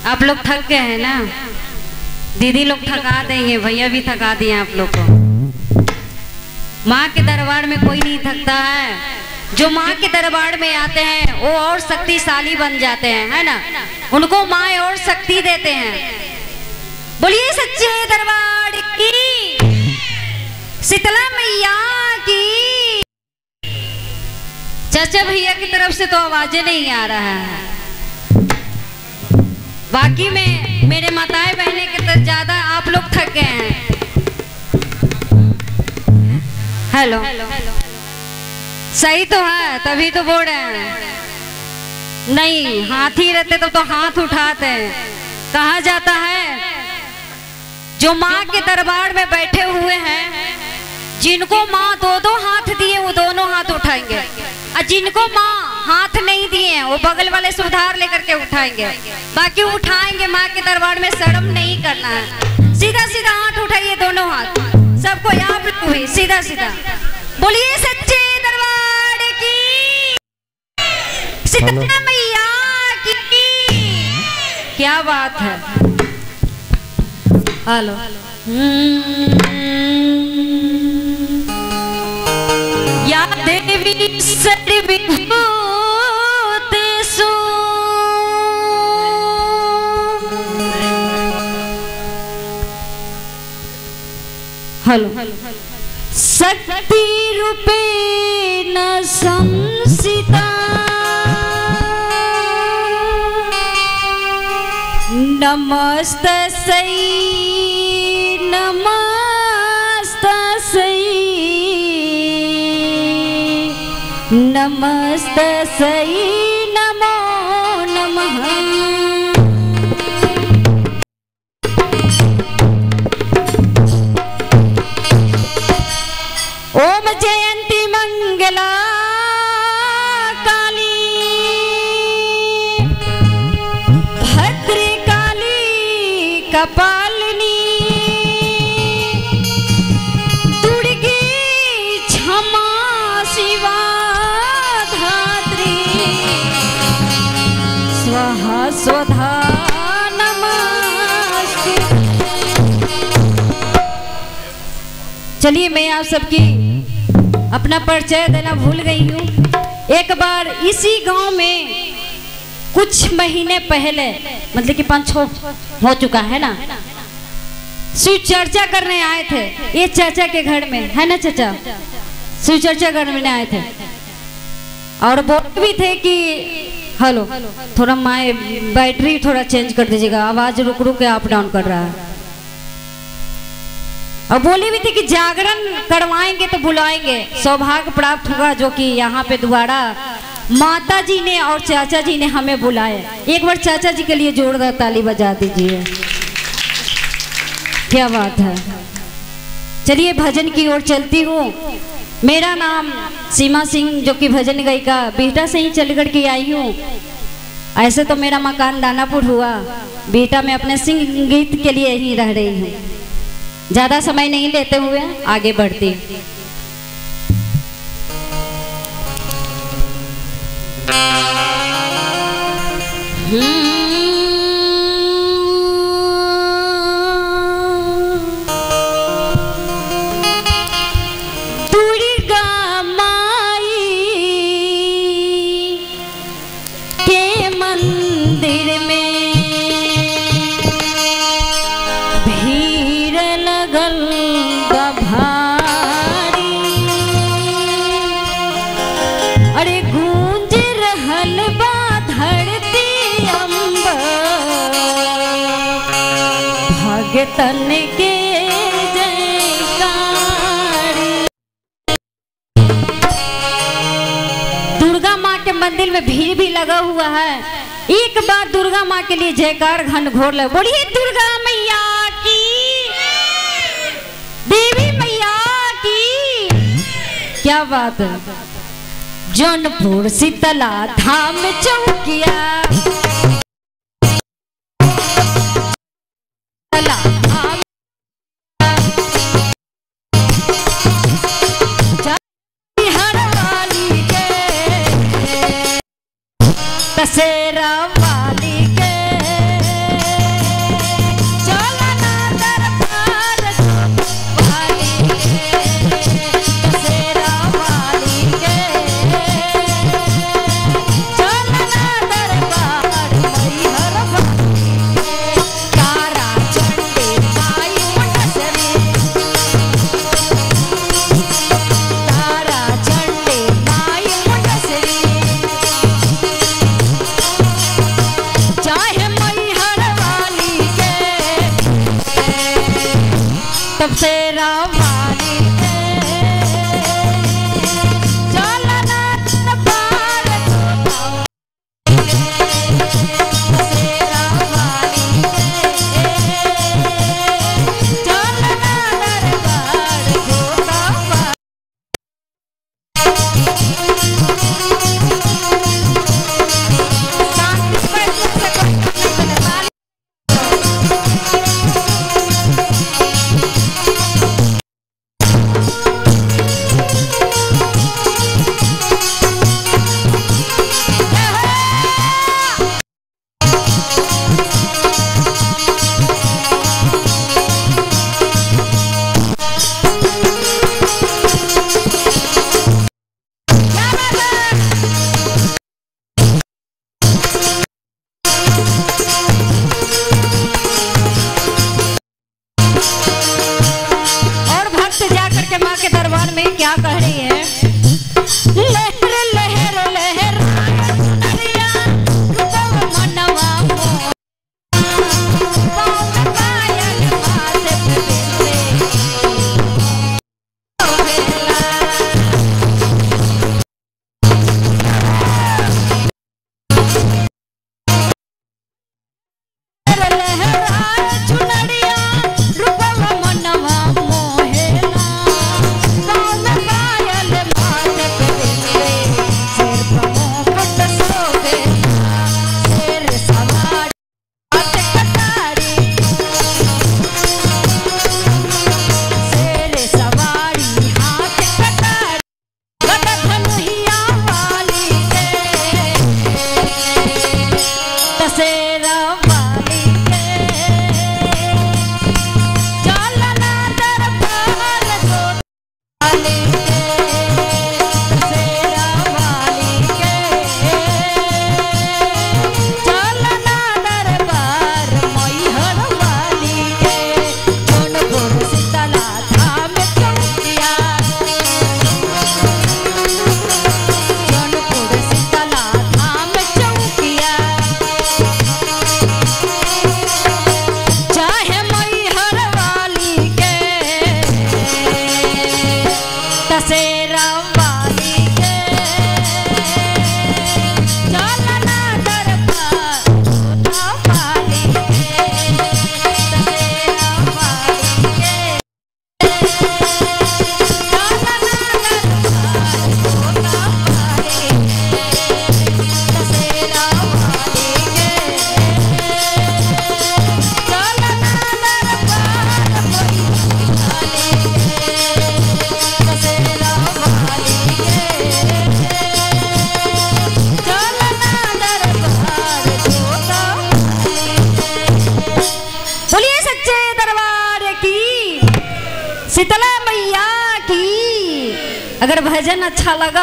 आप लोग थक गए हैं ना? दीदी लोग थका देंगे, भैया भी थका दिए आप लोग को। माँ के दरबार में कोई नहीं थकता है। जो माँ के दरबार में आते हैं वो और शक्तिशाली बन जाते हैं, है ना? उनको माँ और शक्ति देते हैं। बोलिए सच्चे दरबार की, शीतला मैया की। चाचा भैया की तरफ से तो आवाजें नहीं आ रहा है। बाकी में मेरे माताएं बहनें के तरफ ज्यादा आप लोग थक गए हैं। हेलो, सही तो है, तभी तो बोल रहे हैं। नहीं, हाथी रहते तो हाथ उठाते हैं। कहा जाता है जो माँ के दरबार में बैठे हुए हैं, जिनको माँ दो दो हाथ दिए वो दोनों हाथ उठाएंगे, और जिनको माँ हाथ नहीं दिए हैं वो बगल वाले से उधार लेकर के उठाएंगे। बाकी उठाएंगे, माँ के दरबार में शर्म नहीं करना है। सीधा सीधा हाथ उठाइए, दोनों हाथ सबको यहाँ पे हुई, सीधा सीधा। बोलिए सच्चे दरबार की, शीतला मैया की। क्या बात है। हेलो, या देवी सर्वभूतेषु। हेलो, शक्ति रूपेण संस्थिता नमस्तस्यै नमस्तस्यै नमस्तस्यै नमो नमः। ओम जयंती मंगला काली भद्रकाली कपालिनी दुर्गे क्षमा शिवा धात्री स्वाहा स्वधा नमस्ते। चलिए, मैं आप सबकी अपना परिचय देना भूल गई हूँ। एक बार इसी गांव में कुछ महीने पहले, मतलब कि 5-6 हो चुका है ना, शिव चर्चा करने आए थे। ये चाचा के घर में है ना, चाचा शिव चर्चा करने आए थे और बोल भी थे कि हेलो, थोड़ा माए बैटरी थोड़ा चेंज कर दीजिएगा, आवाज रुक रुक के अप डाउन कर रहा है। और बोली भी थी कि जागरण करवाएंगे तो बुलाएंगे, सौभाग्य प्राप्त होगा। जो कि यहाँ पे दोबारा माता जी ने और चाचा जी ने हमें बुलाया। एक बार चाचा जी के लिए जोरदार ताली बजा दीजिए। क्या बात है। चलिए, भजन की ओर चलती हूँ। मेरा नाम सीमा सिंह, जो कि भजन गायिका बिहटा से ही चलकर के आई हूँ। ऐसे तो मेरा मकान दानापुर हुआ, बिहटा में अपने संगीत के लिए ही रह रही हूँ। ज्यादा समय नहीं लेते हुए आगे बढ़ती। दुर्गा माई के मंदिर में भीड़ लगल भारी। अरे गूंज रहल बा धरती अंबर, भगतन के जयकारी। दुर्गा माँ के मंदिर में भीड़ भी लगा हुआ है। एक बार दुर्गा माँ के लिए जयकार घनघोर लगे। बोलिए दुर्गा मैया की, देवी मैया की। क्या बात है। जौनपुर शीतला धाम चौकिया, दशहरा वाली के सबसे रामानी के चलना दरबार सबसे रामानी के चलना दरबार क्या कह रही है? लहर लहर लहर नरिया मनवा पाँव में पायल हाथ पे लहर लहर चुनरिया रूपवा मनवा मोहेला शीतला मैया की। अगर भजन अच्छा लगा